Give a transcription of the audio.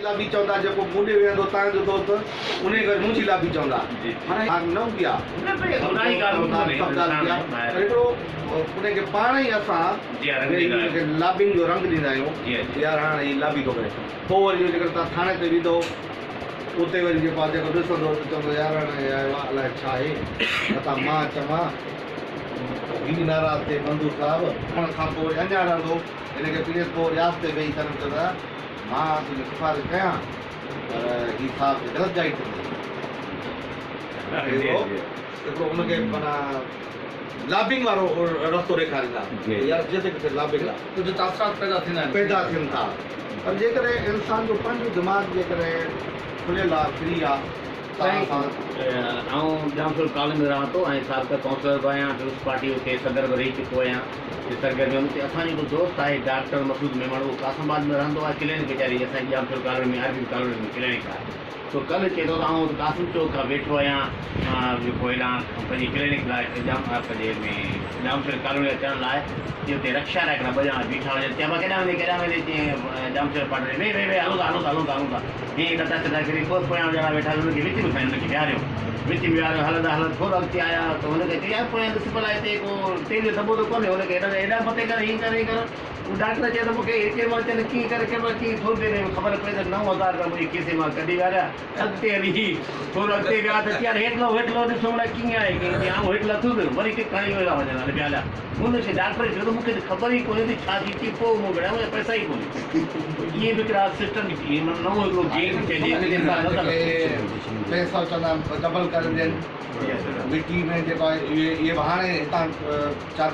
लाबी चवंदा जेको मूंॾे वेहंदो तव्हांजो दोस्त उन करे मुंहिंजी लाबी चवंदा माना न किया हिकिड़ो उनखे पाण ई असां लाबिंग जो रंग ॾींदा आहियूं यार हाणे हीअ लाबी थो करे पोइ वरी जेकर तव्हां थाणे ते वेंदो उते वरी जेको आहे जेको ॾिसंदो त चवंदो यार हाणे अलाए छा आहे नथा मां चवां हीअ नाराज़ थिए मंदूर साहिबु हुन खां पोइ वरी अञा रहंदो हिनखे पीएस पोइ रियाज़ ते वेही करे चवंदा मां तुंहिंजी सिफारिश कयां पर हीअ साहिबु ग़लति जाइ ते हिकिड़ो उनखे माना लाबिंग वारो रस्तो ॾेखारींदा यार जिते किथे लाबिंग कुझु तासात पैदा थियनि था पर जेकॾहिं इंसान जो पंहिंजो दिमाग़ जेकॾहिं खुलियल आहे फ्री आहे जामशोर कॉलेज में रहां थो ऐं साबिक़ा काउंसलर बि आहियां पीपुल्स पार्टी खे सदर बि रही चुको आहियां सरगर्मियुनि ते असांजो हिकु दोस्त आहे डॉक्टर मसूद मेमण उहो कासमाबाद में रहंदो आहे क्लिनिक वेचारी असांजी जामशोर कॉलोनी में आरबी कॉलोनी में क्लिनिक आहे तो कल्ह चए थो त आउं कासिम चौक खां वेठो आहियां जेको हेॾां पंहिंजी क्लिनिक लाइ पंहिंजे में जामशोर कॉलोनी अचण लाइ जे हुते रक्षा लाइ हिकिड़ा ॿ ॼणा बीठा हुजनि चइबा केॾां वञे जीअं जामशोर पार्टी वे हलूं था हीअं कटा कटा किरी पोइ पोयां ॼणा वेठा हुनखे विच में साईं हुनखे विहारियो विच में विहारियो हलंदा हलंदा थोरो अॻिते आया त हुनखे चई यार पोयां ॾिसबल आहे हिते को तेल जो दॿो त कोन्हे हुनखे हेॾा मथे करे हीअं करे उहो डॉक्टर चए त मूंखे केरु महिल चवंदे कीअं करे केरु महिल कीअं थोरी देरि में ख़बर पए त 9,000 रुपया मुंहिंजी खीसे मां कढी विहारिया अॻिते हली थोरो अॻिते विया त यार हेठि लो ॾिसो हुन कीअं आहे कीअं आउं हेठि लथुसि वरी किथे खणी विया वञनि हली पिया हलिया हुनखे डॉक्टर चयो त मूंखे ख़बर ई कोन्हे थी छा थी पोइ मूं घणा मुंहिंजा पैसा ई कोन्हे इहे बि हिकिड़ा सिस्टम नओं हिकिड़ो गेम पैसा चवंदा डबल करे ॾियनि मिटी में जेको आहे इहे हाणे हितां 4